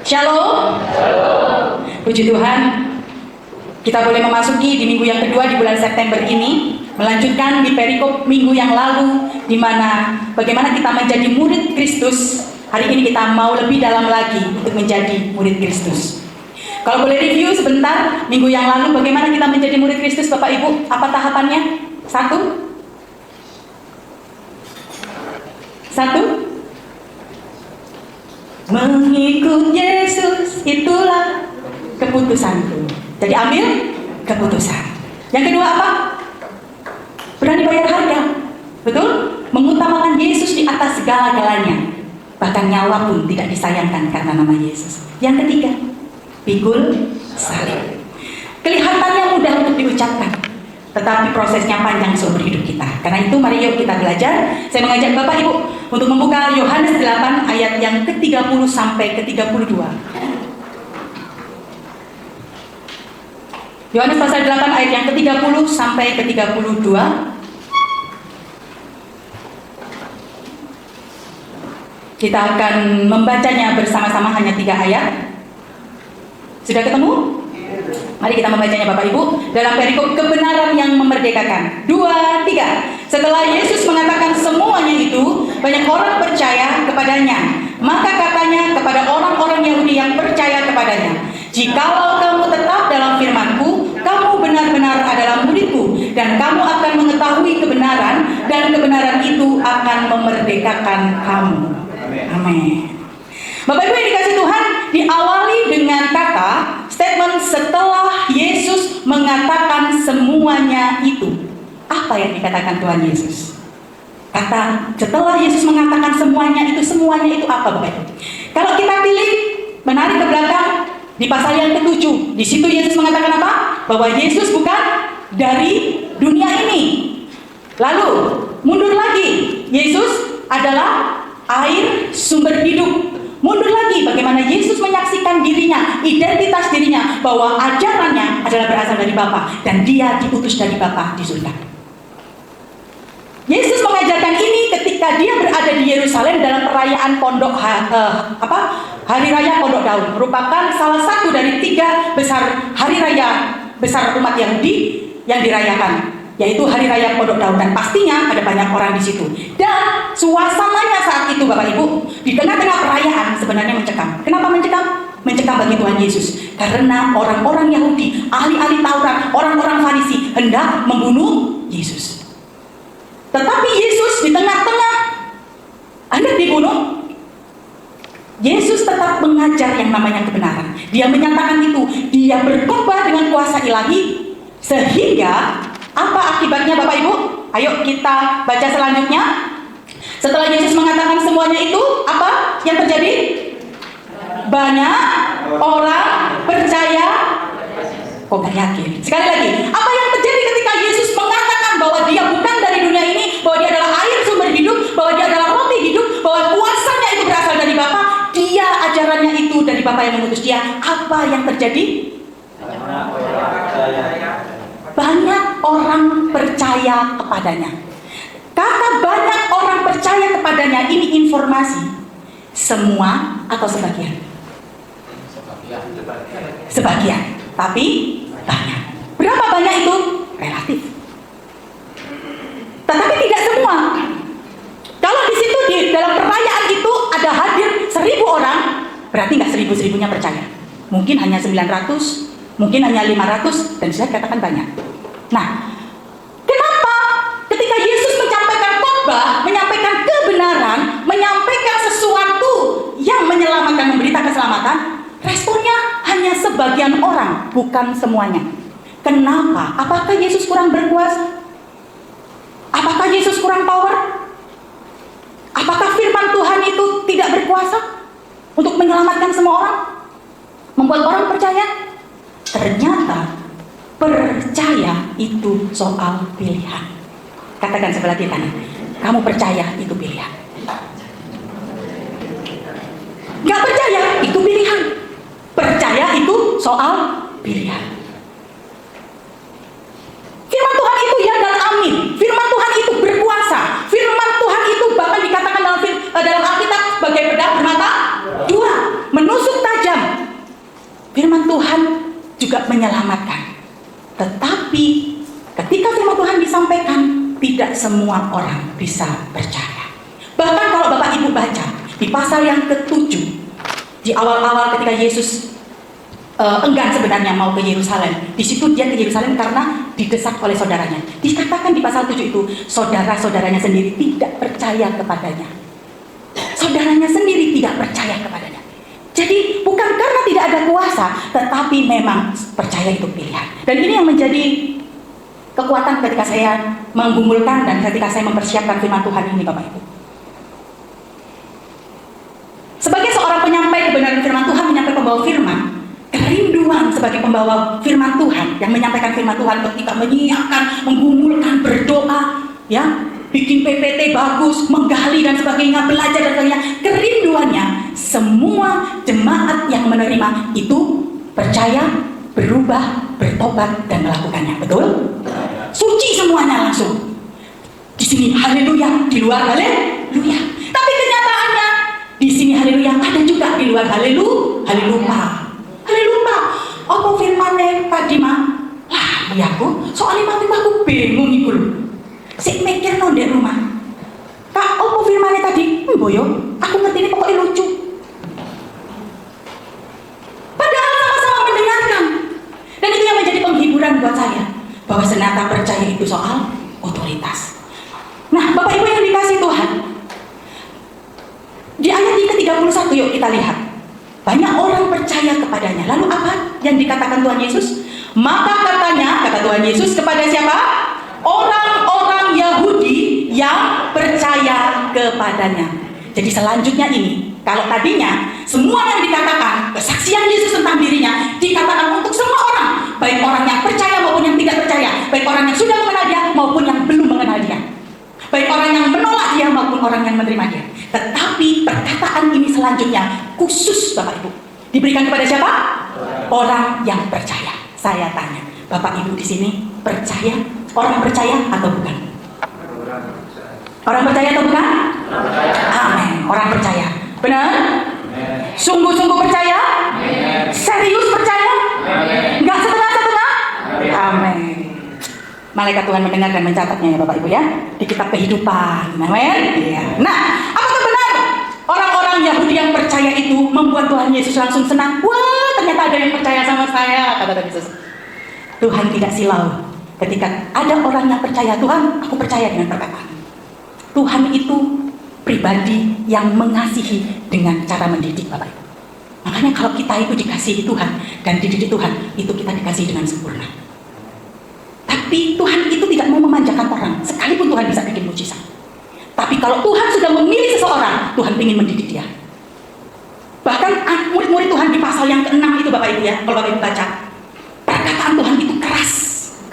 Shalom. Puji Tuhan, kita boleh memasuki di minggu yang kedua di bulan September ini, melanjutkan di perikop minggu yang lalu, di mana bagaimana kita menjadi murid Kristus. Hari ini kita mau lebih dalam lagi untuk menjadi murid Kristus. Kalau boleh review sebentar, minggu yang lalu bagaimana kita menjadi murid Kristus, Bapak Ibu? Apa tahapannya? Satu. Mengikut Yesus, itulah keputusanku. Jadi ambil keputusan. Yang kedua apa? Berani bayar harga. Betul? Mengutamakan Yesus di atas segala-galanya. Bahkan nyawa pun tidak disayangkan karena nama Yesus. Yang ketiga, pikul salib. Kelihatannya mudah untuk diucapkan, tetapi prosesnya panjang seumur hidup kita. Karena itu mari yuk kita belajar. Saya mengajak Bapak Ibu untuk membuka Yohanes 8 ayat yang ke-30 sampai ke-32. Yohanes pasal 8 ayat yang ke-30 sampai ke-32. Kita akan membacanya bersama-sama, hanya 3 ayat. Sudah ketemu? Mari kita membacanya Bapak Ibu dalam perikop kebenaran yang memerdekakan. 2, 3. Setelah Yesus mengatakan semuanya itu, banyak orang percaya kepadanya. Maka katanya kepada orang-orang Yahudi yang percaya kepadanya, "Jikalau kamu tetap dalam firman-Ku, kamu benar-benar adalah murid-Ku, dan kamu akan mengetahui kebenaran, dan kebenaran itu akan memerdekakan kamu." Amin. Bapak Ibu yang dikasih Tuhan, diawali dengan kata statement setelah Yesus mengatakan semuanya itu. Apa yang dikatakan Tuhan Yesus? Kata setelah Yesus mengatakan semuanya itu apa, Bapak Ibu? Kalau kita pilih menarik ke belakang di pasal yang ke-7, di situ Yesus mengatakan apa? Bahwa Yesus bukan dari dunia ini. Lalu mundur lagi, Yesus adalah air sumber hidup. Mundur lagi, bagaimana Yesus menyaksikan dirinya, identitas dirinya, bahwa ajarannya adalah berasal dari Bapa dan dia diutus dari Bapa di surga. Yesus mengajarkan ini ketika dia berada di Yerusalem dalam perayaan Hari Raya Pondok Daun, merupakan salah satu dari 3 besar hari raya besar umat Yahudi yang dirayakan, yaitu Hari Raya Pondok Daun, dan pastinya ada banyak orang di situ. Dan suasananya saat itu, Bapak Ibu, di tengah-tengah perayaan sebenarnya mencekam. Kenapa mencekam? Mencekam bagi Tuhan Yesus, karena orang-orang Yahudi, ahli-ahli Taurat, orang-orang Farisi hendak membunuh Yesus. Tetapi Yesus di tengah-tengah hendak dibunuh, Yesus tetap mengajar yang namanya kebenaran. Dia menyatakan itu, dia berkhotbah dengan kuasa ilahi, sehingga apa akibatnya Bapak Ibu? Ayo kita baca selanjutnya. Setelah Yesus mengatakan semuanya itu, apa yang terjadi? Banyak orang percaya. Kok gak yakin? Sekali lagi, apa yang terjadi ketika Yesus mengatakan bahwa dia bukan dari dunia ini, bahwa dia adalah air sumber hidup, bahwa dia adalah roti hidup, bahwa kuasanya itu berasal dari Bapa, dia ajarannya itu dari Bapa yang mengutus dia. Apa yang terjadi? Banyak orang percaya kepadanya. Kata banyak orang percaya kepadanya ini informasi semua atau sebagian? Sebagian, tapi banyak. Berapa banyak itu? Relatif. Tetapi tidak semua. Kalau di situ di dalam perayaan itu ada hadir 1.000 orang, berarti nggak 1.000-1.000-nya percaya. Mungkin hanya 900, mungkin hanya 500, dan saya katakan banyak. Nah, kenapa ketika Yesus menyampaikan khotbah, menyampaikan kebenaran, menyampaikan sesuatu yang menyelamatkan, memberitakan keselamatan, responnya hanya sebagian orang, bukan semuanya? Kenapa? Apakah Yesus kurang berkuasa? Apakah Yesus kurang power? Apakah firman Tuhan itu tidak berkuasa untuk menyelamatkan semua orang? Membuat orang percaya? Ternyata percaya itu soal pilihan. Katakan sebelah kanan, kamu percaya itu pilihan. Gak percaya itu pilihan. Percaya itu soal pilihan. Firman Tuhan itu ya dan amin. Firman Tuhan itu berkuasa. Firman Tuhan itu bahkan dikatakan dalam Alkitab sebagai pedang bermata 2, menusuk tajam, firman Tuhan juga menyelamatkan. Tetapi ketika firman Tuhan disampaikan, tidak semua orang bisa percaya. Bahkan kalau Bapak Ibu baca di pasal yang ke-7, di awal-awal ketika Yesus enggan sebenarnya mau ke Yerusalem. Di situ dia ke Yerusalem karena didesak oleh saudaranya. Dikatakan di pasal 7 itu, saudara-saudaranya sendiri tidak percaya kepadanya. Saudaranya sendiri tidak percaya kepadanya. Jadi bukan karena tidak ada kuasa, tetapi memang percaya itu pilihan. Dan ini yang menjadi kekuatan ketika saya menggumulkan dan ketika saya mempersiapkan firman Tuhan ini, Bapak Ibu. Sebagai seorang penyampai kebenaran firman Tuhan, menyampai pembawa firman, kerinduan sebagai pembawa firman Tuhan yang menyampaikan firman Tuhan ketika menyiapkan, menggumulkan, berdoa, ya, bikin PPT bagus, menggali dan sebagainya, belajar dan sebagainya. Kerinduannya semua jemaat yang menerima itu percaya, berubah, bertobat dan melakukannya. Betul? Suci semuanya langsung. Di sini haleluya, di luar haleluya. Tapi kenyataannya di sini haleluya, ada juga di luar haleluya. Haleluya. Apa firmane Pak Dima? Lah, iya aku, soalnya aku bingung iku lho. Sik mikir no di rumah. Kak, apa firmane tadi? Boyo, aku ngerti ini pokoknya lucu. Padahal sama-sama mendengarkan. Dan itu yang menjadi penghiburan buat saya, bahwa senata percaya itu soal otoritas. Nah, Bapak Ibu yang dikasih Tuhan, di ayat yang ke-31 yuk kita lihat. Banyak orang percaya kepadanya. Lalu apa yang dikatakan Tuhan Yesus? Maka katanya, kata Tuhan Yesus kepada siapa? Orang-orang Yahudi yang percaya kepadanya. Jadi selanjutnya ini, kalau tadinya semua yang dikatakan, kesaksian Yesus tentang dirinya dikatakan untuk semua orang, baik orang yang percaya maupun yang tidak percaya, baik orang yang sudah mengenal dia maupun yang belum mengenal dia, baik orang yang menolak dia maupun orang yang menerima dia. Tetapi perkataan ini selanjutnya khusus Bapak Ibu diberikan kepada siapa? Orang yang percaya. Saya tanya, Bapak Ibu di sini percaya? Orang percaya atau bukan? Orang percaya atau bukan? Amin. Orang percaya. Benar? Sungguh-sungguh percaya? Serius percaya? Enggak setengah-setengah? Amin. Malaikat Tuhan mendengar dan mencatatnya ya Bapak Ibu ya, di kitab kehidupan. Amin. Ya. Nah, apakah benar orang-orang Yahudi yang percaya itu membuat Tuhan Yesus langsung senang? Wah, ternyata ada yang percaya sama saya, kata Tuhan Yesus. Tuhan tidak silau. Ketika ada orang yang percaya, Tuhan, aku percaya dengan perkataan. Tuhan itu pribadi yang mengasihi dengan cara mendidik Bapak Ibu. Makanya kalau kita itu dikasihi Tuhan dan dididik Tuhan, itu kita dikasihi dengan sempurna. Tapi Tuhan itu tidak mau memanjakan orang, sekalipun Tuhan bisa bikin mujizat. Tapi kalau Tuhan sudah memilih seseorang, Tuhan ingin mendidik dia. Bahkan murid-murid Tuhan di pasal yang ke-6 itu Bapak Ibu ya, kalau Bapak Ibu baca, perkataan Tuhan itu keras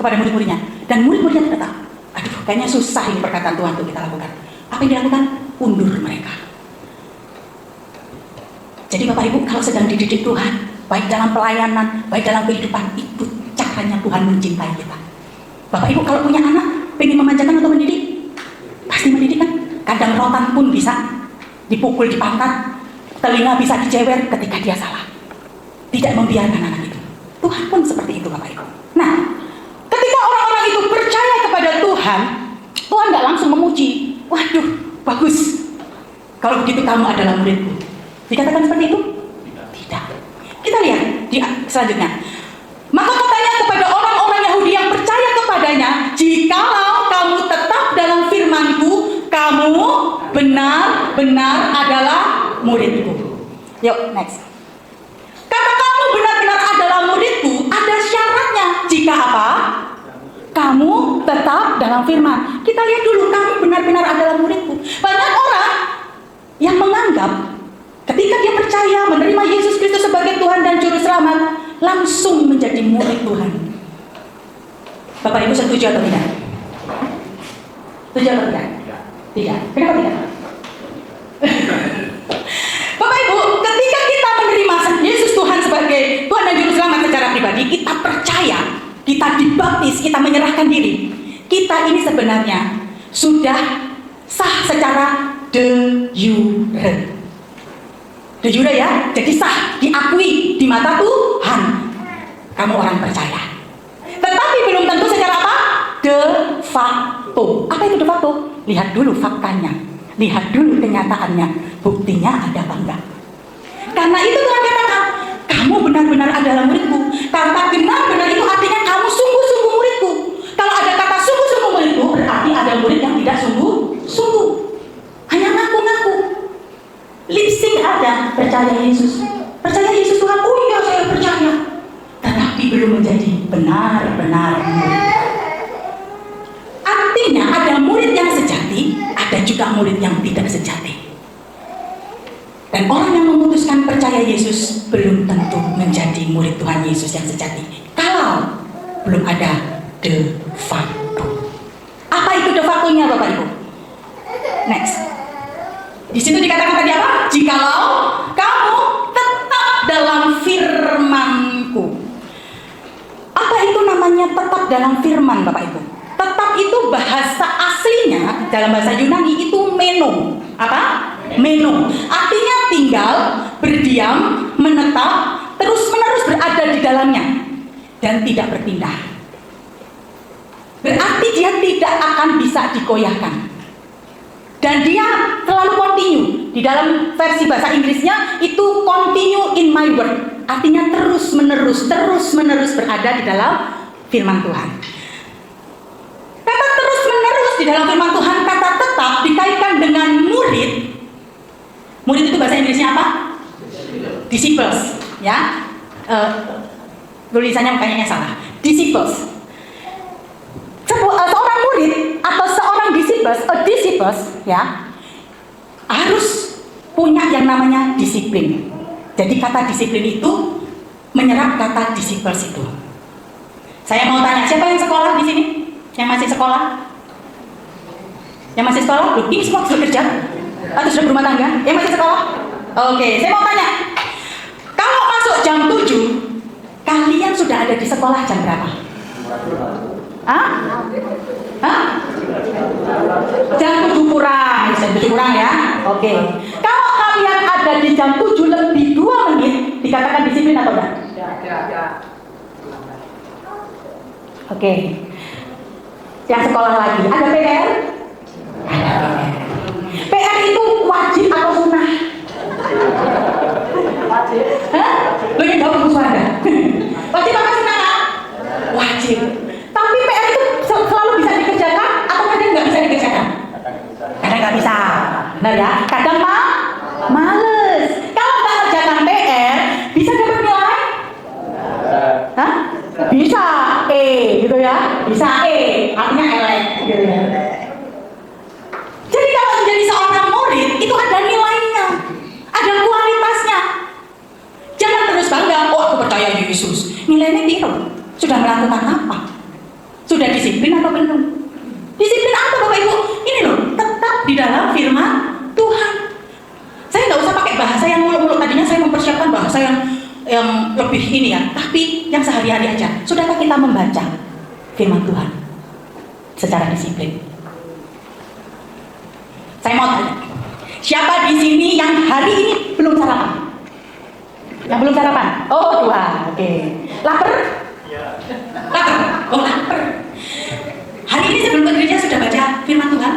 kepada murid-muridnya. Dan murid-muridnya tidak tahu, aduh kayaknya susah ini perkataan Tuhan untuk kita lakukan. Apa yang dilakukan? Undur mereka. Jadi Bapak Ibu kalau sedang dididik Tuhan, baik dalam pelayanan, baik dalam kehidupan, itu caranya Tuhan mencintai kita. Bapak Ibu kalau punya anak, pengen memanjakan atau mendidik? Pasti mendidik kan? Kadang rotan pun bisa dipukul di pantat, telinga bisa dijewer ketika dia salah. Tidak membiarkan anak itu. Tuhan pun seperti itu Bapak Ibu. Nah, ketika orang-orang itu percaya kepada Tuhan, Tuhan nggak langsung memuji. Waduh, bagus. Kalau begitu kamu adalah muridku. Dikatakan seperti itu? Tidak. Kita lihat di selanjutnya. Maka katanya kepada orang-orang Yahudi yang percaya kepadanya, jikalau kamu tetap dalam firman-Ku, kamu benar-benar adalah murid-Ku. Yuk, next. Kata kamu benar-benar adalah murid-Ku, ada syaratnya. Jika apa? Kamu tetap dalam firman. Kita lihat dulu, kamu benar-benar adalah murid-Ku. Banyak orang yang menganggap ketika dia percaya menerima Yesus Kristus sebagai Tuhan dan Juru Selamat, langsung menjadi murid Tuhan. Bapak Ibu setuju atau tidak? Setuju atau tidak? Tidak. Kenapa tidak? Bapak Ibu, ketika kita menerima Yesus Tuhan sebagai Tuhan dan Juru Selamat secara pribadi, kita percaya, kita dibaptis, kita menyerahkan diri. Kita ini sebenarnya sudah sah secara de jure. De jure ya, jadi sah, diakui di mata Tuhan. kamu orang percaya. Tetapi belum tentu secara apa? De facto. Apa itu de facto? Lihat dulu faktanya, lihat dulu kenyataannya, buktinya ada apa enggak. Karena itu Tuhan katakan, kamu benar-benar adalah muridku. Kata benar-benar itu artinya kamu sungguh-sungguh muridku. Kalau ada kata sungguh-sungguh muridku, berarti ada murid yang tidak sungguh-sungguh, hanya ngaku-ngaku. Lip sync ada, percaya Yesus. Percaya Yesus Tuhan, oh iya saya percaya. Tetapi belum menjadi benar-benar murid. Artinya ada murid yang sejati, ada juga murid yang tidak sejati. Dan orang yang memutuskan percaya Yesus belum tentu menjadi murid Tuhan Yesus yang sejati kalau belum ada de facto. Apa itu de factonya Bapak Ibu? Next. Di situ dikatakan tadi apa? Jikalau kamu tetap dalam firman-Ku. Apa itu namanya tetap dalam firman Bapak Ibu? Tetap itu bahasa aslinya dalam bahasa Yunani itu meno. Apa? Meno. Artinya tinggal, berdiam, menetap, terus-menerus berada di dalamnya dan tidak berpindah. Berarti dia tidak akan bisa dikoyahkan. Dan dia selalu continue. Di dalam versi bahasa Inggrisnya itu continue in my word. Artinya terus-menerus berada di dalam firman Tuhan. Kata terus-menerus di dalam firman Tuhan, kata tetap dikaitkan dengan murid. Murid itu bahasa Inggrisnya apa? Disciples, ya. Tulisannya kayaknya salah. Disciples. Seorang murid atau seorang disciples, ya, harus punya yang namanya disiplin. Jadi kata disiplin itu menyerap kata disciples itu. Saya mau tanya, siapa yang sekolah di sini? Yang masih sekolah? Yang masih sekolah? Loh, ini semua sudah kerja? Atau sudah berumah tangga? Yang masih sekolah? Oke, saya mau tanya. Kalau masuk jam 7, kalian sudah ada di sekolah jam berapa? Hah? Jam 7 kurang. Jam 7 kurang ya? Oke. Kalau kalian ada di jam 7 lebih 2 menit, dikatakan disiplin atau enggak? Ya. Oke. Yang sekolah lagi, ada PR? PR itu wajib atau sunnah? Wajib. Hah? Lo yang jawab bagus Anda. Wajib apa sunnah? Wajib. Tapi PR itu selalu bisa dikerjakan atau kadang nggak bisa dikerjakan? Kadang nggak bisa. Benar ya? Kadang males. Kalau nggak kerjakan PR, bisa dapat nilai? Hah? Bisa E, gitu ya? Bisa E, artinya elek, gitu ya. Jadi kalau menjadi seorang murid itu ada nilainya, ada kualitasnya. Jangan terus bangga, oh aku percaya Yesus. Nilainya tiru. Sudah melakukan apa? Sudah disiplin atau belum? Disiplin apa Bapak Ibu? Ini loh, tetap di dalam firman Tuhan. Saya nggak usah pakai bahasa yang muluk-muluk. Tadinya saya mempersiapkan bahasa yang lebih ini ya, tapi yang sehari-hari aja. Sudahkah kita membaca firman Tuhan secara disiplin? Saya mau tanya, siapa di sini yang hari ini belum sarapan? Yang belum sarapan? Oh, 2. Oke. Lapar? Lapar? Oh, lapar. Hari ini sebelum ke gereja sudah baca firman Tuhan?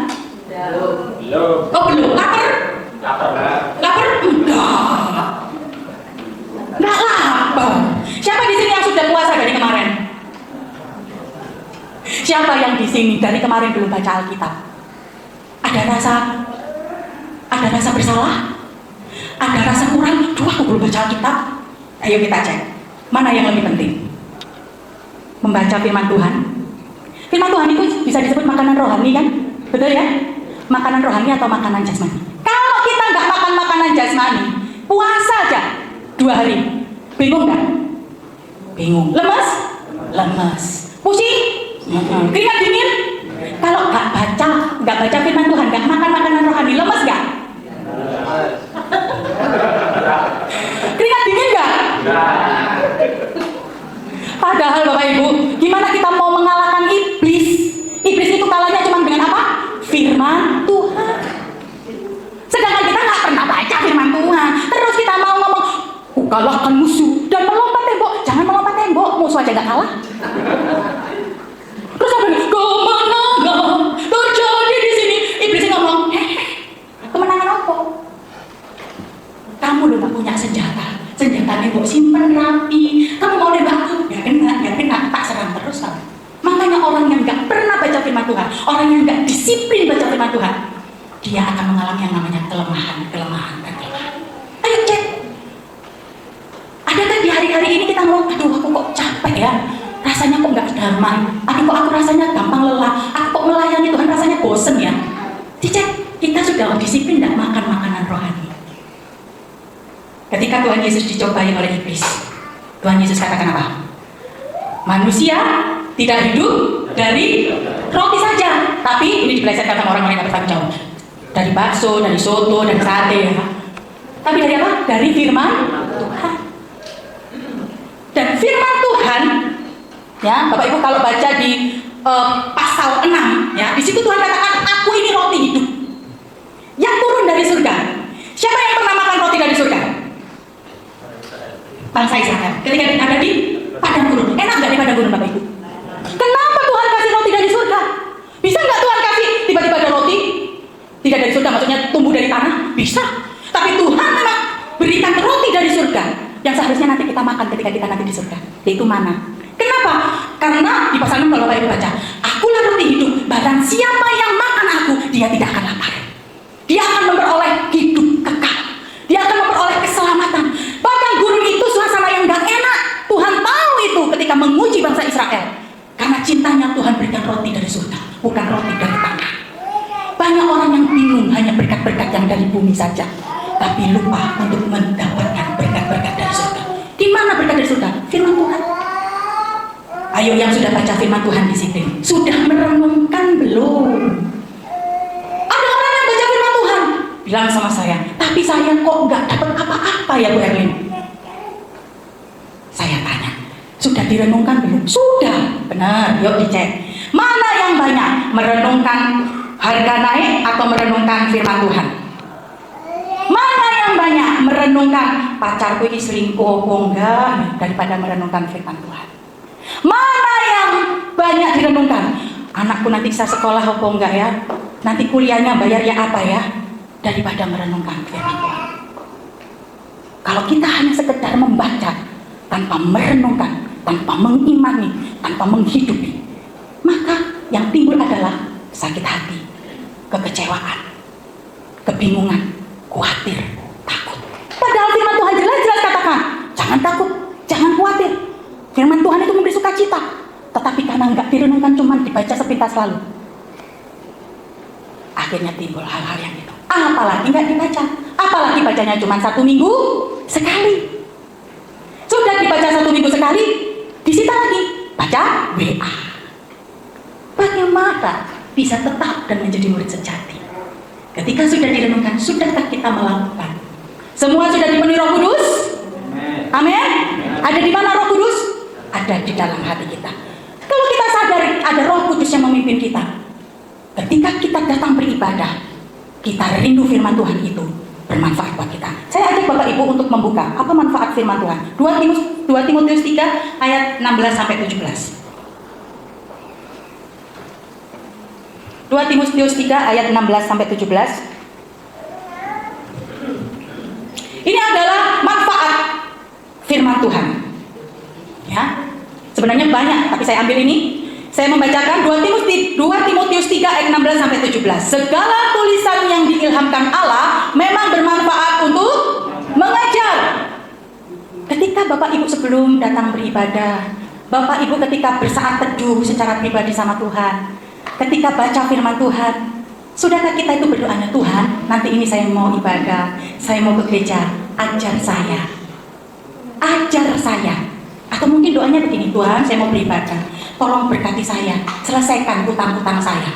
Belum. Oh, belum. Lapar? Lapar? Enggak lapar. Siapa di sini yang sudah puasa dari kemarin? Siapa yang di sini dari kemarin belum baca Alkitab? Ada rasa bersalah? Ada rasa kurang? Duh, aku belum baca Alkitab. Ayo kita cek. Mana yang lebih penting? Membaca firman Tuhan. Firman Tuhan itu bisa disebut makanan rohani kan? Betul ya? Makanan rohani atau makanan jasmani? Kalau kita nggak makan makanan jasmani, puasa aja 2 hari, bingung nggak? Bingung. Lemes? Lemes. Pusing? Keringat dingin? Kalau nggak baca firman Tuhan, nggak makan makanan rohani, lemes nggak? Keringat dingin nggak? Padahal Bapak Ibu, gimana kita mau mengalahkan iblis? Iblis itu kalahnya cuma dengan apa? Firman Tuhan. Sedangkan kita nggak pernah baca firman Tuhan. Terus kita mau ngomong, kalahkan musuh dan melompat tembok. Jangan melompat tembok, musuh aja nggak kalah. Terus apa? Kemenangan terjadi di sini. Iblis ngomong, kemenangan apa? Kamu udah gak punya senjata. Senjatanya kok simpen rapi. Kamu mau nembak aku? Gak kena, tak serang terus kamu. Makanya orang yang gak pernah baca firman Tuhan, orang yang gak disiplin baca firman Tuhan, dia akan mengalami yang namanya kelemahan. Ayo cek. Adakah di hari-hari ini kita ngomong, aduh aku kok capek ya, rasanya kok gak damai, aduh kok aku rasanya gampang lelah, aku kok melayani Tuhan rasanya bosen ya. Dicek, kita sudah disiplin gak makan makanan rohani. Ketika Tuhan Yesus dicobai oleh iblis, Tuhan Yesus katakan apa? Manusia tidak hidup dari roti saja, tapi ini dipelesetkan sama orang-orang yang bertanggung jawab. Dari bakso, dari soto, dari sate ya. Tapi dari apa? Dari firman Tuhan. Dan firman Tuhan, ya Bapak Ibu kalau baca di pasal 6, ya di situ Tuhan katakan, aku ini roti hidup yang turun dari surga. Siapa yang pernah makan roti dari surga? Bangsa Israel. Ketika ada di padang gurun, enak nggak di padang gurun Bapak Ibu? Kenapa Tuhan kasih roti dari surga? Bisa nggak Tuhan kasih tiba-tiba ada roti? Tidak dari surga, maksudnya tumbuh dari tanah? Bisa. Tapi Tuhan memang berikan roti dari surga yang seharusnya nanti kita makan ketika kita nanti di surga, yaitu mana? Kenapa? Karena di pasal 6 kalau Bapak Ibu baca, akulah roti hidup, barang siapa yang makan aku, dia tidak akan lapar. Dia akan memperoleh hidup kekal. Dia akan memperoleh keselamatan. Padang gurun itu suasana yang gak enak. Tuhan tahu itu ketika menguji bangsa Israel. Karena cintanya Tuhan berikan roti dari surga, bukan roti dari tanah. Banyak orang yang bingung hanya berkat-berkat yang dari bumi saja, tapi lupa untuk mendapatkan berkat-berkat dari surga. Di mana berkat dari surga? Firman Tuhan. Ayo yang sudah baca firman Tuhan di sini, sudah merenungkan belum? Ada orang yang baca firman Tuhan, bilang sama saya, tapi saya kok nggak dapat apa-apa ya Bu Erlin? Saya tanya, sudah direnungkan belum? Sudah, benar. Yuk dicek. Mana yang banyak merenungkan harga naik atau merenungkan firman Tuhan? Mana yang banyak merenungkan pacarku ini selingkuh apa enggak daripada merenungkan firman Tuhan? Mana yang banyak direnungkan? Anakku nanti bisa sekolah apa enggak ya? Nanti kuliahnya bayarnya apa ya? Daripada merenungkan firman Tuhan. Kalau kita hanya sekedar membaca tanpa merenungkan, tanpa mengimani, tanpa menghidupi, maka yang timbul adalah sakit hati, kekecewaan, kebingungan, khawatir, takut. Padahal firman Tuhan jelas-jelas katakan, jangan takut, jangan khawatir. Firman Tuhan itu memberi sukacita, tetapi karena enggak direnungkan, cuma dibaca sepintas lalu, akhirnya timbul hal-hal yang itu. Apalagi enggak dibaca, apalagi bacanya cuma 1 minggu sekali. Sudah dibaca 1 minggu sekali, disita lagi, baca WA. Bagaimana bisa tetap dan menjadi murid sejati? Ketika sudah direnungkan, sudahkah kita melakukan? Semua sudah dipenuhi Roh Kudus? Amin. Ada di mana Roh Kudus? Ada di dalam hati kita. Kalau kita sadar ada Roh Kudus yang memimpin kita, ketika kita datang beribadah, kita rindu firman Tuhan itu bermanfaat buat kita. Saya ajak Bapak Ibu untuk membuka apa manfaat firman Tuhan. 2 Timotius 3 ayat 16 sampai 17. 2 Timotius 3 ayat 16 sampai 17. Ini adalah manfaat firman Tuhan. Ya. Sebenarnya banyak, tapi saya ambil ini. Saya membacakan 2 Timotius 3 ayat 16 sampai 17. Segala tulisan yang diilhamkan Allah memang bermanfaat untuk mengajar. Ketika Bapak Ibu sebelum datang beribadah, Bapak Ibu ketika bersaat teduh secara pribadi sama Tuhan, ketika baca firman Tuhan, sudahkah kita itu berdoanya, Tuhan, nanti ini saya mau ibadah, saya mau ke gereja, ajar saya. Ajar saya. Atau mungkin doanya begini, Tuhan, saya mau beribadah, tolong berkati saya, selesaikan hutang-hutang saya.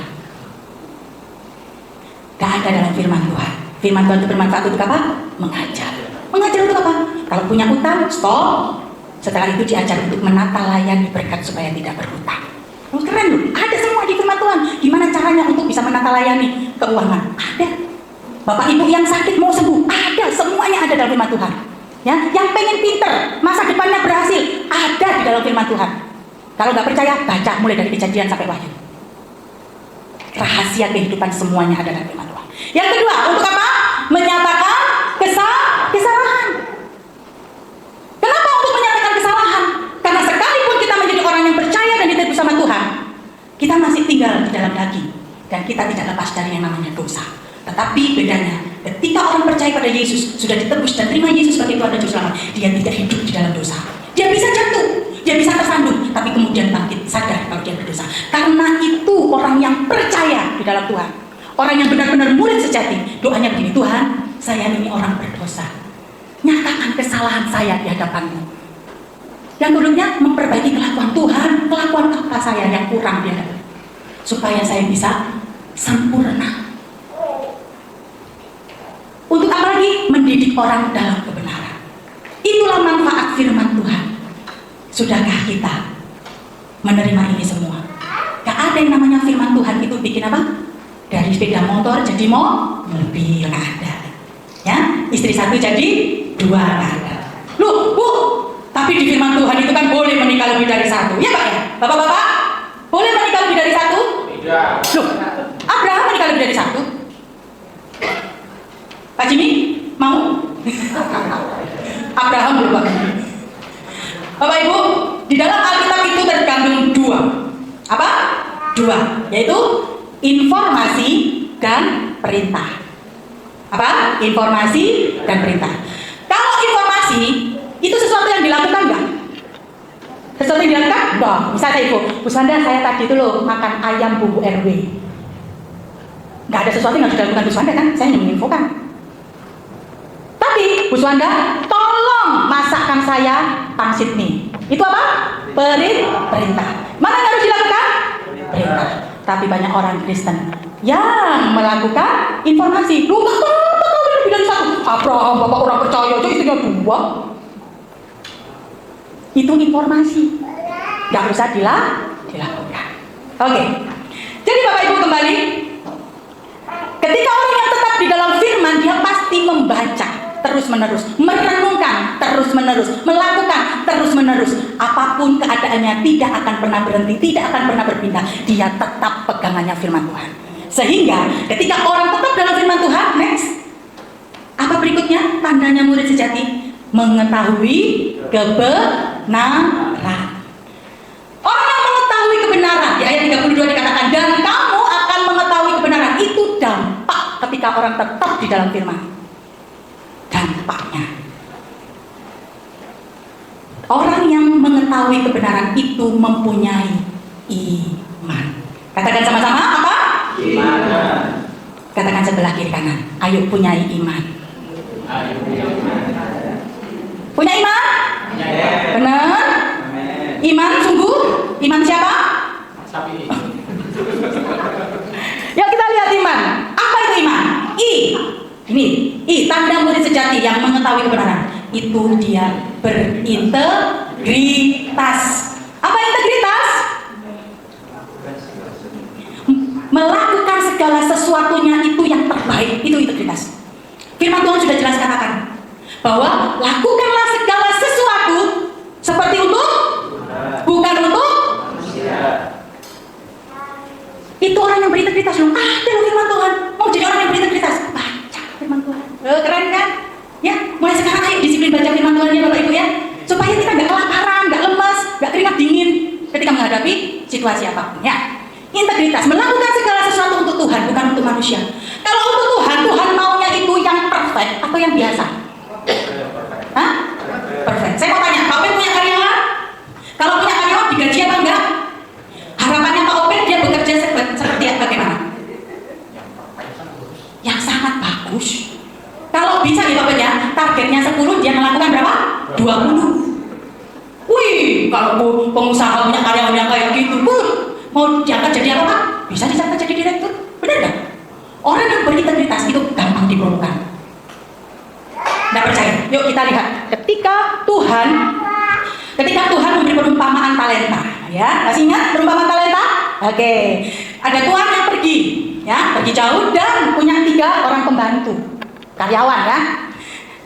Gak ada dalam firman Tuhan. Firman Tuhan itu bermanfaat untuk apa? Mengajar. Mengajar untuk apa? Kalau punya hutang, stop. Setelah itu diajar untuk menata layani berkat supaya tidak berhutang. Oh, keren loh, ada semua di firman Tuhan. Gimana caranya untuk bisa menata layani keuangan? Ada. Bapak Ibu yang sakit mau sembuh, ada, semuanya ada dalam firman Tuhan. yang pengen pinter, masa depannya berhasil, ada di dalam firman Tuhan. Kalau nggak percaya, baca mulai dari Kejadian sampai Wahyu. Rahasia kehidupan semuanya ada dalam firman Tuhan. Yang kedua, untuk apa? Menyatakan kesalahan. Kenapa untuk menyatakan kesalahan? Karena sekalipun kita menjadi orang yang percaya dan ditebus sama Tuhan, kita masih tinggal di dalam daging dan kita tidak lepas dari yang namanya dosa. Tetapi bedanya, ketika orang percaya pada Yesus, sudah ditebus dan terima Yesus sebagai Tuhan dan Juru Selamat, dia tidak hidup di dalam dosa. Dia bisa jatuh, dia bisa tersandung, tapi kemudian bangkit sadar kalau dia berdosa. Karena itu orang yang percaya di dalam Tuhan, orang yang benar-benar murid sejati, doanya begini: Tuhan, saya ini orang berdosa, nyatakan kesalahan saya di hadapan-Mu. Yang kedua, memperbaiki kelakuan Tuhan, kelakuan apa saya yang kurang di hadapan, supaya saya bisa sempurna. Untuk apa lagi? Mendidik orang dalam kebenaran. Itulah manfaat firman Tuhan. Sudahkah kita menerima ini semua? Gak ada yang namanya firman Tuhan itu bikin apa? Dari sepeda motor jadi mobil, gak ada. Ya, istri satu jadi dua, gak ada. Loh, Bu, tapi di firman Tuhan itu kan boleh menikah lebih dari satu. Ya Pak ya? Bapak-bapak, boleh menikah lebih dari satu? Tidak. Loh, Abraham menikah lebih dari satu? Pak Jimmy, mau? Abraham belum. Bapak Ibu, di dalam Alkitab itu terkandung dua. Apa? Dua, yaitu informasi dan perintah. Apa? Informasi dan perintah. Kalau informasi, itu sesuatu yang dilakukan enggak? Sesuatu yang dilakukan? Enggak. Misalnya Ibu, Bu Sanda, saya tadi itu loh makan ayam bumbu RW. Enggak ada sesuatu yang harus dilakukan Bu Sanda kan? Saya hanya menginfokan. Tapi Bu Suwanda, tolong masakkan saya pangsit nih. Itu apa? Perintah. Mana yang harus dilakukan? Perintah. Tapi banyak orang Kristen yang melakukan informasi. Lu gak apa-apa kau lebih dari satu. Abraham, bapak orang percaya aja istrinya dua. Itu informasi, gak usah dilakukan. Oke. Jadi Bapak Ibu kembali, ketika orang yang tetap di dalam firman, dia pasti membaca terus-menerus, merenungkan terus-menerus, melakukan terus-menerus. Apapun keadaannya, tidak akan pernah berhenti, tidak akan pernah berpindah. Dia tetap pegangannya firman Tuhan. Sehingga ketika orang tetap dalam firman Tuhan, next, apa berikutnya? Tandanya murid sejati, mengetahui kebenaran. Orang yang mengetahui kebenaran, di ayat 32 dikatakan, dan kamu akan mengetahui kebenaran. Itu dampak ketika orang tetap di dalam firman. Dampaknya, orang yang mengetahui kebenaran itu mempunyai iman. Katakan sama-sama apa? Iman. Katakan sebelah kiri kanan, ayo punyai iman. Punya iman? Benar? Iman sungguh? Iman siapa? Sapi. Yuk kita lihat iman. Apa itu iman? Ini tanda murid sejati yang mengetahui kebenaran. Itu dia berintegritas. Apa integritas? Melakukan segala sesuatunya itu yang terbaik. Itu integritas. Firman Tuhan sudah jelas katakan bahwa lakukanlah segala sesuatu seperti untuk, bukan untuk manusia. Itu orang yang berintegritas loh. Ada loh firman Tuhan. Mau jadi orang yang berintegritas, baca firman Tuhan. Keren kan? Ya, mulai sekarang ayo disiplin baca firman Tuhan ya Bapak Ibu ya, supaya kita nggak kelaparan, nggak lemas, nggak keringat dingin ketika menghadapi situasi apapun ya. Integritas, melakukan segala sesuatu untuk Tuhan, bukan untuk manusia. Kalau untuk Tuhan, Tuhan maunya itu yang perfect atau yang biasa? Hah? Perfect. Saya mau tanya, Pak Open punya karyawan? Kalau punya karyawan digaji apa enggak? Harapannya Pak Open dia bekerja seperti bagaimana? Yang sangat bagus. Kalau bisa nih Bapak ya, targetnya 10, dia melakukan berapa? 20. Wih, kalau pengusaha punya karyawan yang kayak gitu, mau diangkat jadi apa Pak? Bisa diangkat jadi direktur, benar nggak? Orang yang berintegritas itu gampang diperlukan. Nggak percaya? Yuk kita lihat. Ketika Tuhan memberi perumpamaan talenta, ya, masih ingat perumpamaan talenta? Oke, ada tuan yang pergi, ya, pergi jauh dan punya 3 orang pembantu, karyawan, ya.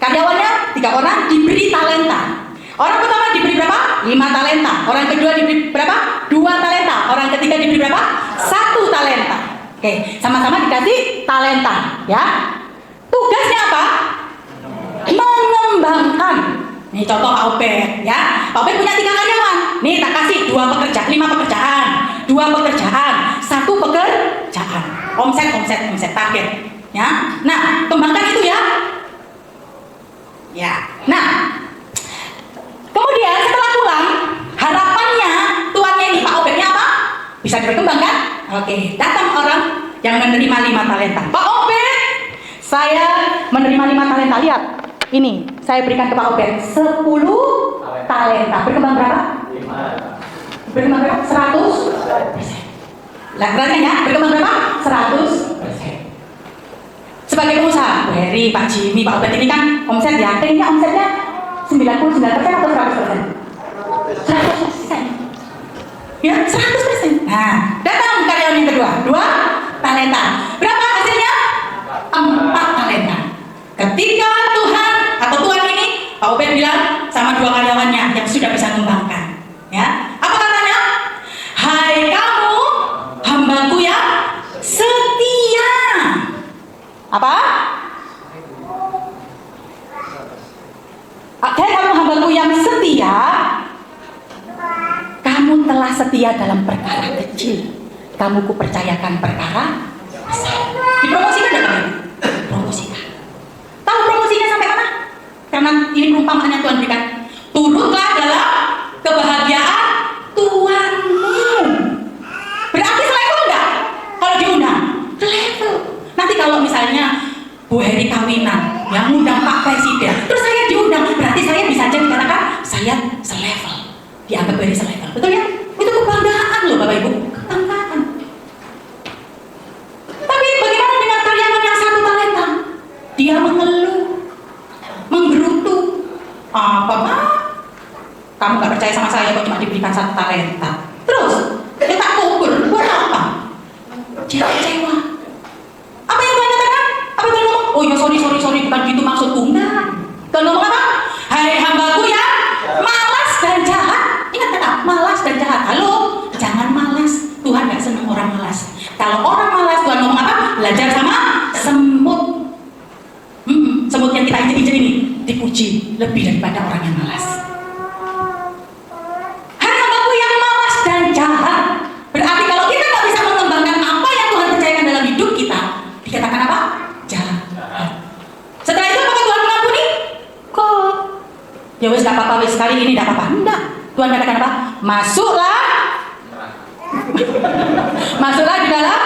Karyawannya 3 orang diberi talenta. Orang pertama diberi berapa? 5 talenta. Orang kedua diberi berapa? 2 talenta. Orang ketiga diberi berapa? 1 talenta. Oke, sama-sama dikasih talenta, ya. Tugasnya apa? Mengembangkan. Nih contoh Pak Obed, ya. Pak Obed punya 3 karyawan. Nih tak kasih 5 pekerjaan, 2 pekerjaan, 1 pekerjaan. Omset target, ya. Nah, kembangkan itu ya. Ya. Nah, kemudian setelah pulang, harapannya tuannya ini Pak Obednya apa? Bisa berkembang kan? Oke, datang orang yang menerima 5 talenta. Pak Obed, saya menerima 5 talenta. Lihat, ini saya berikan ke Pak Obed 10 talenta. Berkembang berapa? 5. Berkembang berapa? 100%. Lah, ya, berkembang berapa? 100%. Sebagai pengusaha, Bu Heri, Pak Jimmy, Pak Obed ini kan omset ya. Kayaknya omsetnya 99% atau 100%? 100%. Ya, 100%. Nah, datang karyawan yang kedua, 2 talenta. Berapa hasilnya? 4 talenta. Ketika Tuhan atau Tuhan ini, Pak Obed bilang sama 2 karyawannya yang sudah bisa mengembangkan, ya. Apa katanya? Hai kamu, hambaku yang setia. Apa? Hai kamu hambaku yang setia. Kamu telah setia dalam perkara kecil, kamu kupercayakan perkara besar. Dipromosikan enggak? Promosikan. Tahu promosinya sampai mana? Karena ini perumpamaan yang Tuhan berikan. Turutlah dalam kebahagiaan Tuhanmu. Berarti selevel enggak? Kalau diundang, selevel. Nanti kalau misalnya Bu Heri kawinan, yang undang Pak Presiden, terus saya diundang, berarti saya bisa aja dikatakan saya selevel. Dianggap very selevel, betul ya? Itu kebanggaan loh Bapak Ibu, kebanggaan. Tapi bagaimana dengan karyawan yang 1 talenta? Dia mengeluh, menggerutu. Apa Pak? Kamu gak percaya sama saya kok cuma diberikan 1 talenta. Terus, dia tak kubur, buat apa? Dia kecewa. Apa yang Tuhan katakan? Apa Tuhan ngomong? Oh ya sorry, bukan gitu maksudku. Enggak. Tuhan ngomong apa? Hai hambaku ya, malas dan jahat. Ingat kata, malas dan jahat. Halo, jangan malas. Tuhan gak senang orang malas. Kalau orang malas, Tuhan ngomong apa? Belajar sama semut. Semut yang kita injek-injek ini dipuji lebih daripada orang yang malas. Hai hambaku yang malas dan jahat. Berarti kalau kita gak bisa mengembangkan apa yang Tuhan percayakan dalam hidup kita, dikatakan apa? Jahat. Setelah itu apakah Tuhan mengampuni? Kok? Ya wes gak apa-apa, wes kali ini gak apa-apa. Enggak. Tuhan katakan apa? Masuklah di dalam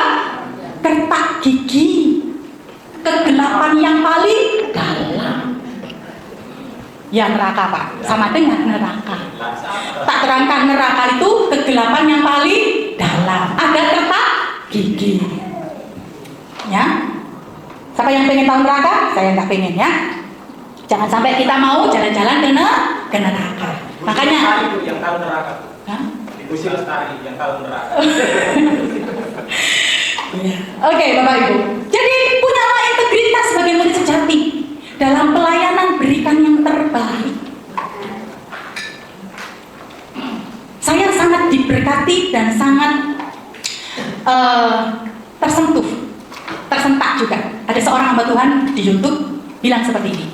kertak gigi kegelapan yang paling dalam. Ya neraka Pak, sama dengan neraka. Tak terangkan neraka itu kegelapan yang paling dalam. Ada kertak gigi. Ya. Siapa yang pengen tahu neraka? Saya nggak pengen ya. Jangan sampai kita mau jalan-jalan ke neraka. Makanya yang tahu neraka. Hah? Ibu Lestari yang tahu neraka. Oke, Bapak Ibu. Jadi punyalah integritas sebagai murid sejati. Dalam pelayanan berikan yang terbaik. Saya sangat diberkati dan sangat tersentak juga. Ada seorang hamba Tuhan di YouTube bilang seperti ini.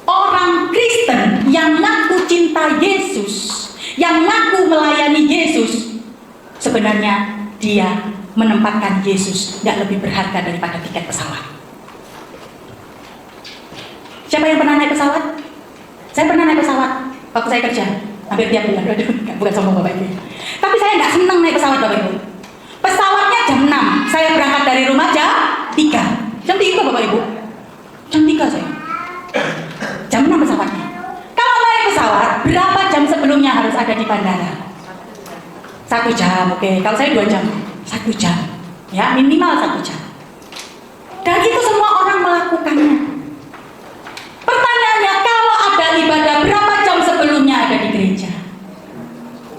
Orang Kristen yang ngaku cinta Yesus, yang ngaku melayani Yesus, sebenarnya dia menempatkan Yesus tidak lebih berharga daripada tiket pesawat. Siapa yang pernah naik pesawat? Saya pernah naik pesawat waktu saya kerja hampir tiap bulan. Bukan sombong Bapak Ibu. Tapi saya nggak senang naik pesawat Bapak Ibu. Pesawatnya jam 6, saya berangkat dari rumah jam 3. Jam 3 Bapak Ibu. Jam 3 saya. Jam 6 pesawatnya. Kalau naik pesawat, berapa jam sebelumnya harus ada di bandara? 1 jam, oke. Kalau saya 2 jam. 1 jam. Ya, minimal 1 jam. Dan itu semua orang melakukannya. Pertanyaannya, kalau ada ibadah, berapa jam sebelumnya ada di gereja?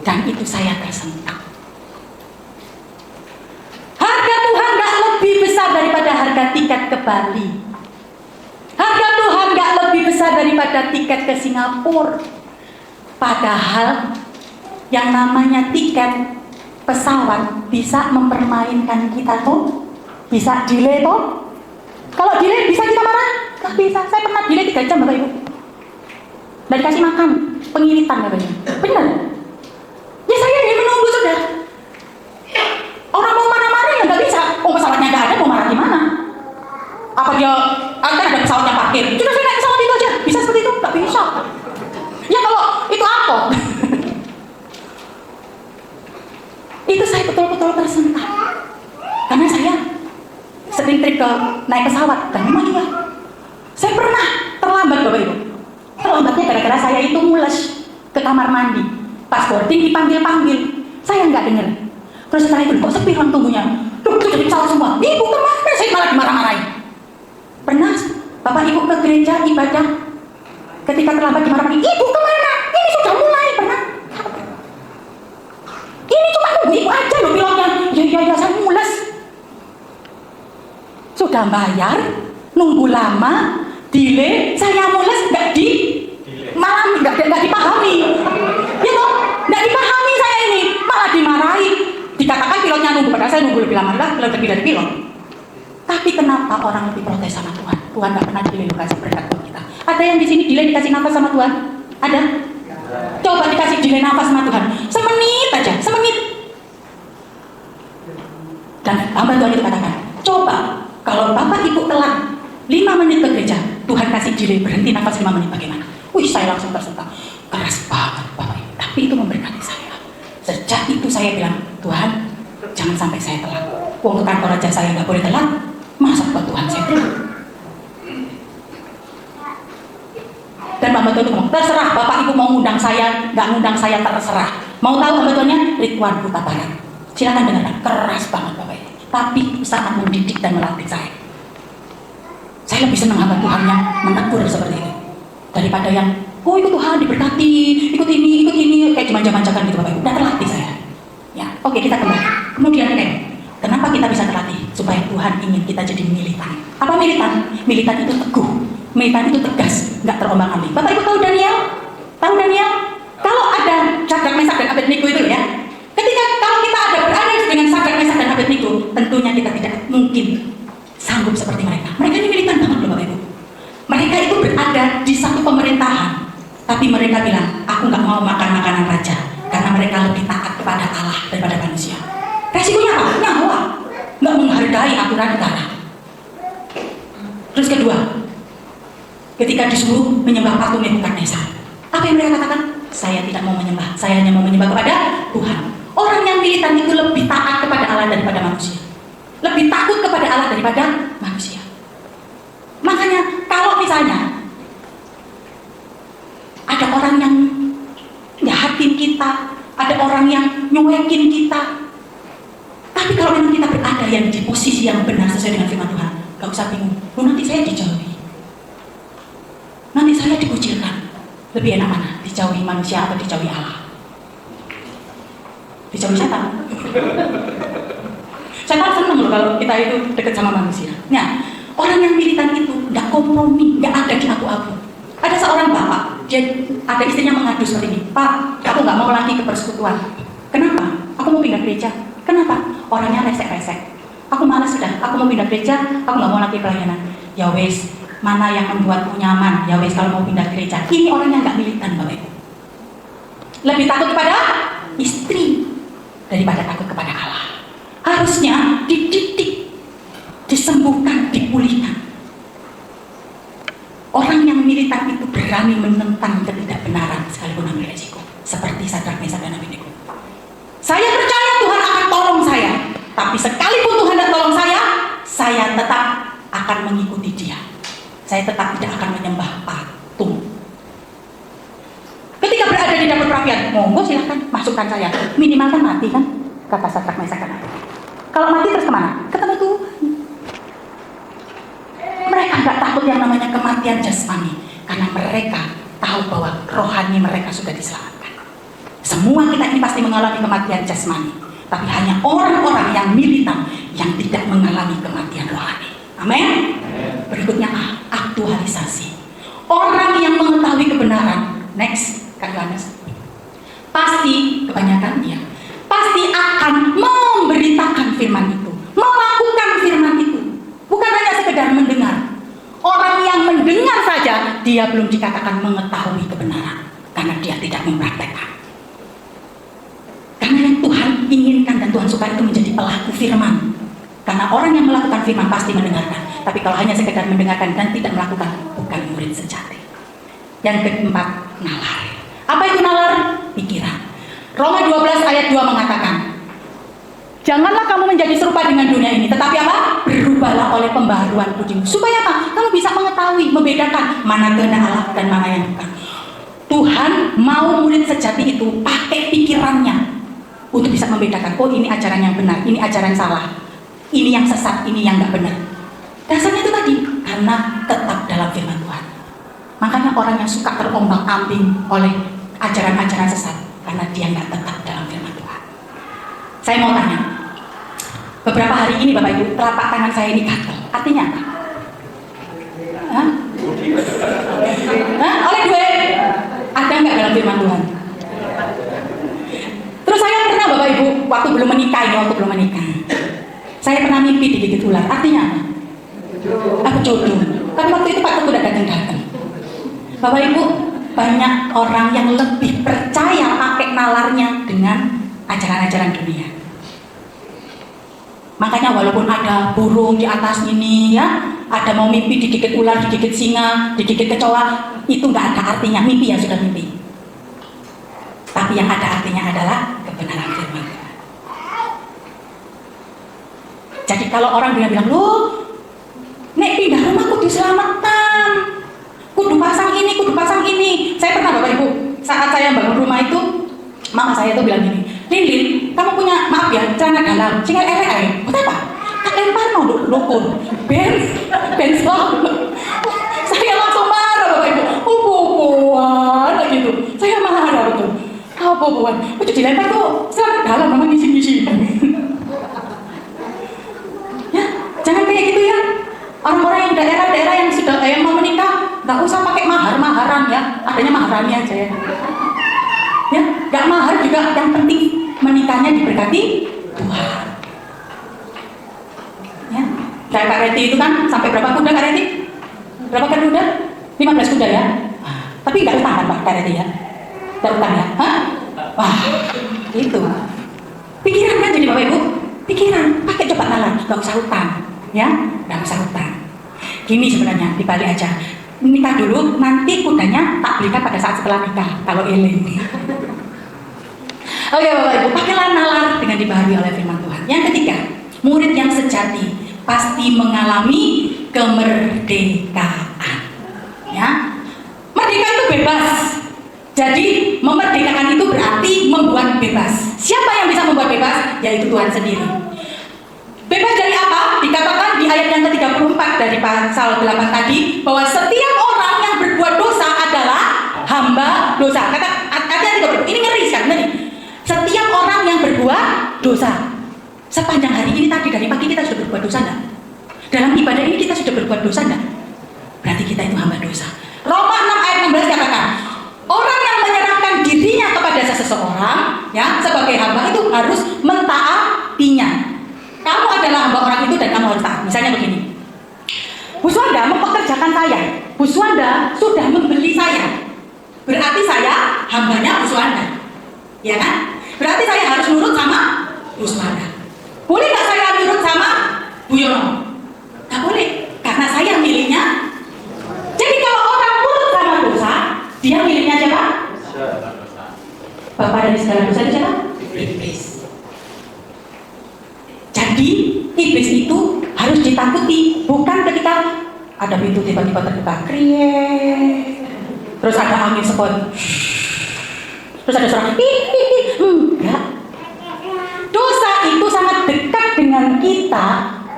Dan itu saya tersentak. Harga Tuhan gak lebih besar daripada harga tiket ke Bali. Harga Tuhan gak nggak lebih besar daripada tiket ke Singapura. Padahal yang namanya tiket pesawat bisa mempermainkan kita tuh, bisa delay tuh. Kalau delay bisa kita marah? Nggak bisa. Saya pernah delay 3 jam Bapak Ibu. Dan dikasih makan, pengiritan katanya. Benar? Ya saya ini menunggu sudah. Orang mau marah-marah ya nggak bisa. Oh pesawatnya nggak ada, mau marah gimana? Apa dia akan ada pesawat yang parkir? Sudah saya naik pesawat itu aja. Bisa seperti itu? Nggak bisa. Ya kalau itu apa? Itu saya betul-betul tersentak. Karena saya sering trip ke naik pesawat dan memang juga saya pernah terlambat Bapak Ibu. Terlambatnya gara-gara saya itu mules ke kamar mandi. Pas boarding dipanggil-panggil, saya nggak dengar. Terus setelah itu kok sepi ruang tunggunya. Duh, itu jadi pesawat semua. Ibu kemana? Saya malah dimarah-marahin. Pernah Bapak Ibu ke gereja ibadah, ketika terlambat dimarah-marahin. Ibu kemana? Ini sudah mulai. Pernah? Ini cuma nunggu ibu aja loh pilotnya. Ya saya mules. Sudah bayar, nunggu lama, delay, saya mules malah nggak dipahami. Ya toh, nggak dipahami saya ini, malah dimarahi. Dikatakan pilotnya nunggu, padahal saya nunggu lebih lama lah, lebih dari pilot. Tapi kenapa orang lebih protes sama Tuhan? Tuhan nggak pernah delay kasih berkat buat kita. Ada yang di sini delay dikasih nafas sama Tuhan? Ada? Coba dikasih delay nafas sama Tuhan, semenit aja, semenit. Dan hamba Tuhan itu katakan, coba kalau Bapak Ibu telat 5 menit ke gereja, Tuhan kasih delay berhenti nafas 5 menit bagaimana? Wih, saya langsung tersentak. Keras banget Bapak Ibu, tapi itu memberkati saya. Sejak itu saya bilang, Tuhan jangan sampai saya telat. Wong ke kantor aja saya nggak boleh telat, masa buat Tuhan saya telat? Dan hamba Tuhan itu ngomong, terserah Bapak Ibu mau ngundang saya, nggak ngundang saya terserah. Mau tahu hamba Tuhannya? Ridwan Huta Barat. Silakan dengarkan, keras banget Bapak Ibu, tapi sangat mendidik dan melatih saya. Saya lebih senang hamba Tuhan yang menegur seperti itu daripada yang oh itu Tuhan diberkati, ikut ini kayak dimanja-manjakan gitu Bapak Ibu. Udah terlatih saya. Ya, oke kita kembali. Kemudian kenapa kita bisa terlatih? Supaya Tuhan ingin kita jadi militan. Apa militan? Militan itu teguh, militan itu tegas, nggak terombang-ambing. Bapak Ibu tahu Daniel? Tahu Daniel? Kalau ada Sadrak, Mesak dan Abednego itu ya. Kalau kita ada berada dengan Sadrak, Mesak dan Abednego, tentunya kita tidak mungkin sanggup seperti mereka. Mereka ini militan banget loh Bapak Ibu. Mereka itu berada di satu pemerintahan, tapi mereka bilang, aku nggak mau makan makanan raja, karena mereka lebih taat kepada Allah daripada manusia. Resikonya apa? Nyawa. Nggak menghargai aturan negara. Terus kedua, ketika disuruh menyembah patung Nebukadnezar, apa yang mereka katakan? Saya tidak mau menyembah, saya hanya mau menyembah kepada Tuhan. Orang yang militan itu lebih taat kepada Allah daripada manusia, lebih takut kepada Allah daripada manusia. Makanya kalau misalnya ada orang yang jahatin kita, ada orang yang nyuekin kita, tapi kalau memang kita berada yang di posisi yang benar sesuai dengan firman Tuhan, gak usah bingung, nanti saya dijauhi, nanti saya dikucilkan. Lebih enak mana? Dijauhi manusia atau dijauhi Allah? Dijauhi setan. Setan seneng loh kalau kita itu dekat sama manusia. Nah, orang yang militan itu nggak kompromi, nggak ada di abu-abu. Ada seorang bapak, dia ada istrinya mengadu seperti ini, Pak, aku nggak mau lagi ke persekutuan. Kenapa? Aku mau pindah gereja. Kenapa? Orangnya resek-resek. Aku malas sudah, aku mau pindah gereja, aku nggak mau lagi pelayanan. Ya wes, mana yang membuatmu nyaman? Ya wes, kalau mau pindah gereja. Ini orangnya nggak militan Bapak Ibu. Lebih takut kepada istri daripada takut kepada Allah. Harusnya dididik, disembuhkan, dipulihkan. Orang yang militan itu berani menentang ketidakbenaran sekalipun ambil resiko, seperti Sadrak, Mesak dan Abednego. Saya percaya Tuhan akan tolong saya, tapi sekalipun Tuhan tidak tolong saya tetap akan mengikuti Dia. Saya tetap tidak akan menyembah patung. Ketika berada di dapur perapian, monggo silahkan masukkan saya. Minimal kan mati kan, kata Sadrak, Mesak dan Abednego. Kalau mati terus kemana? Ketemu Tuhan. Mereka nggak takut yang namanya kematian jasmani, karena mereka tahu bahwa rohani mereka sudah diselamatkan. Semua kita ini pasti mengalami kematian jasmani, tapi hanya orang-orang yang militan yang tidak mengalami kematian rohani. Amin. Berikutnya aktualisasi. Orang yang mengetahui kebenaran, next, Kak Yohanes, pasti, kebanyakan ya, pasti akan memberitakan firman itu, melakukan firman itu, bukan hanya sekedar mendengar. Orang yang mendengar saja, dia belum dikatakan mengetahui kebenaran, karena dia tidak mempraktekkan. Karena yang Tuhan inginkan dan Tuhan suka itu menjadi pelaku firman. Karena orang yang melakukan firman pasti mendengarkan. Tapi kalau hanya sekedar mendengarkan dan tidak melakukan, bukan murid sejati. Yang keempat, nalar. Apa itu nalar? Pikiran. Roma 12 ayat 2 mengatakan, janganlah kamu menjadi serupa dengan dunia ini, tetapi apa? Berubahlah oleh pembaharuan budimu. Supaya apa? Kamu bisa mengetahui, membedakan mana kehendak Allah dan mana yang bukan. Tuhan mau murid sejati itu pakai pikirannya untuk bisa membedakan, oh ini ajaran yang benar, ini ajaran salah, ini yang sesat, ini yang nggak benar. Dasarnya itu tadi, karena tetap dalam firman Tuhan. Makanya orang yang suka terombang-ambing oleh ajaran-ajaran sesat, karena dia nggak tetap dalam firman Tuhan. Saya mau tanya, beberapa hari ini Bapak Ibu, telapak tangan saya ini gatal. Artinya apa? Hah? Hah? Oleh gue, ada nggak dalam firman Tuhan? Terus saya pernah Bapak Ibu, waktu belum menikah, saya pernah mimpi digigit ular. Artinya apa? Aku jodoh. Tapi waktu itu Pak Teguh udah datang. Bapak Ibu, banyak orang yang lebih percaya pakai nalarnya dengan ajaran-ajaran dunia. Makanya walaupun ada burung di atas ini ya, ada mau mimpi digigit ular, digigit singa, digigit kecoa, itu nggak ada artinya. Mimpi ya sudah mimpi. Tapi yang ada artinya adalah kebenaran firman. Jadi kalau orang bilang, loh, nek pindah rumah kudu selamatan, kudu pasang ini. Saya pernah Bapak Ibu, saat saya bangun rumah itu, mama saya tuh bilang gini, Lilin, kamu punya, maaf ya, celana dalam, sehingga elek. Buat apa? Tak lempar mau lukun, ben selalu. Saya langsung marah Bapak Ibu, buan, gitu. Saya marah betul. Apa buan? Udah dilempar tuh, celana dalam, mama ngisi-ngisi. Ya, jangan kayak gitu ya. Orang-orang yang daerah-daerah yang sudah mau menikah, nggak usah pakai mahar-maharan ya, adanya maharani aja ya. Ya, nggak mahar juga, yang penting menikahnya diberkati Tuhan. Ya, kayak Kak Reti itu kan sampai berapa kuda Kak Reti? Berapa kuda? 15 kuda ya. Tapi nggak utang kan Pak Kak Reti ya? Nggak utang ya? Hah? Wah, itu. Pikiran kan jadi Bapak Ibu? Pikiran, pakai coba nalar, nggak usah utang. Ya, nggak usah utang. Gini sebenarnya, dibalik aja. Nikah dulu, nanti kudanya tak belikan pada saat setelah nikah. Kalau eling. Oke Bapak Ibu, pakailah nalar dengan dibaharui oleh firman Tuhan. Yang ketiga, murid yang sejati pasti mengalami kemerdekaan. Ya, merdeka itu bebas. Jadi memerdekakan itu berarti membuat bebas. Siapa yang bisa membuat bebas? Yaitu Tuhan sendiri. Bebas dari apa? Dikatakan di ayat yang ke-34 dari pasal 8 tadi, bahwa setiap orang yang berbuat dosa adalah hamba dosa. Hati-hati, ini ngeri sekali, ngeri. Setiap orang yang berbuat dosa. Sepanjang hari ini tadi, dari pagi kita sudah berbuat dosa enggak? Dalam ibadah ini kita sudah berbuat dosa enggak? Berarti kita itu hamba dosa. Roma 6 ayat 16 katakan, orang yang menyerahkan dirinya kepada seseorang ya sebagai hamba itu harus mentaatinya. Kamu adalah hamba orang itu dan kamu harus taat. Misalnya begini, Bu Swanda mempekerjakan saya, Bu Swanda sudah membeli saya, berarti saya hambanya Bu Swanda, ya kan? Berarti saya harus nurut sama Bu Swanda. Boleh nggak saya nurut sama Bu Yono? Nggak boleh, karena saya miliknya. Jadi kalau orang nurut sama dosa, dia miliknya siapa? Bapak dari segala dosa itu siapa? Iblis. Jadi iblis itu harus ditakuti, bukan ketika ada pintu tiba-tiba terbuka, kriek, terus ada angin sepoi, terus ada suara enggak. Dosa itu sangat dekat dengan kita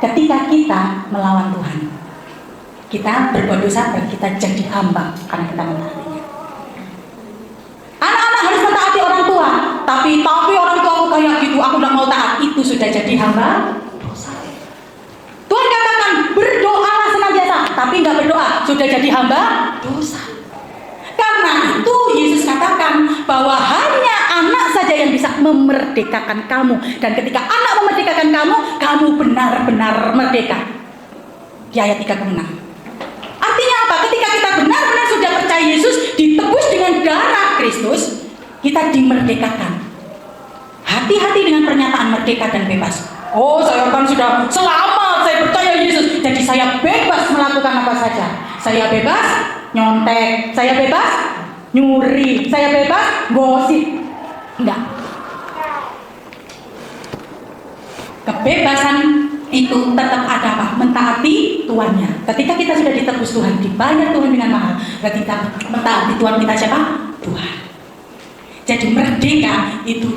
ketika kita melawan Tuhan. Kita berbuat dosa dan kita jadi hamba karena kita mentaatinya. Anak-anak harus mentaati orang tua, tapi orang tua aku kayak gitu, aku nggak mau taat, itu sudah jadi hamba dosa. Tuhan katakan berdoalah senantiasa, tapi nggak berdoa, sudah jadi hamba dosa. Karena itu Yesus katakan bahwa hanya anak saja yang bisa memerdekakan kamu. Dan ketika anak memerdekakan kamu, kamu benar-benar merdeka. Di ayat 36. Artinya apa? Ketika kita benar-benar sudah percaya Yesus, ditebus dengan darah Kristus, kita dimerdekakan. Hati-hati dengan pernyataan merdeka dan bebas. Oh, saya kan sudah selamat, saya percaya Yesus, jadi saya bebas melakukan apa saja. Saya bebas nyontek, saya bebas nyuri, saya bebas gosip. Enggak. Kebebasan itu tetap ada apa? Mentaati tuannya. Ketika kita sudah ditebus Tuhan, dibayar Tuhan dengan mahal, berarti kita mentaati Tuhan kita siapa? Tuhan. Jadi merdeka itu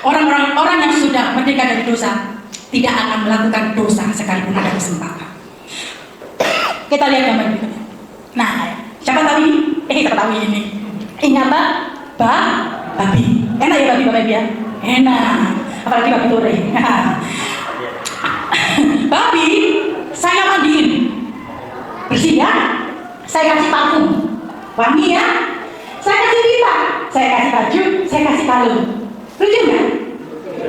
orang yang sudah merdeka dari dosa tidak akan melakukan dosa sekalipun ada kesempatan. Kita lihat gambar berikutnya. Nah, siapa tahu ini? Siapa tahu ini? Ini apa? Babi. Enak ya babi ya? Enak. Apalagi babi tore. Babi, saya mandiin. Bersih ya? Saya kasih parfum. Wangi ya? Saya kasih pita. Saya kasih baju. Saya kasih kalung. Lucu nggak?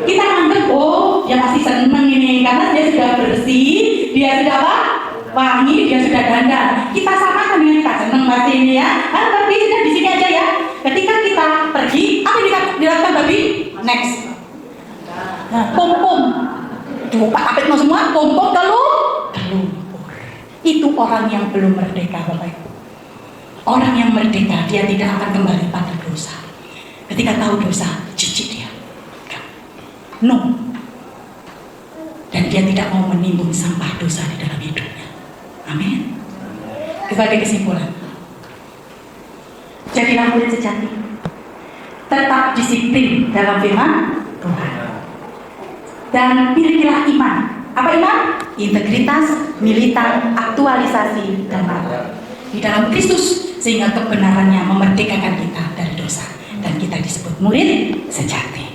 Kita anggap, oh dia masih seneng ini karena dia sudah bersih, dia sudah apa? Wangi, dia sudah dandan. Kita samakan dengan kita seneng pasti ini ya. Kan babi sudah di sini aja ya. Ketika kita pergi, apa yang dilakukan babi? Next. Nah, pom. Tuh, Pak Apit mau semua pom kelumpur. Itu orang yang belum merdeka, Bapak Ibu. Orang yang merdeka, dia tidak akan kembali pada dosa. Ketika tahu dosa, jijik dia. No. Dan dia tidak mau menimbun sampah dosa di dalam hidupnya. Amin. Sebagai kesimpulan, jadilah murid sejati. Tetap disiplin dalam firman Tuhan. Dan milikilah iman. Apa iman? Integritas, militan, aktualisasi, dan marah di dalam Kristus, sehingga kebenarannya memerdekakan kita dari dosa. Dan kita disebut murid sejati.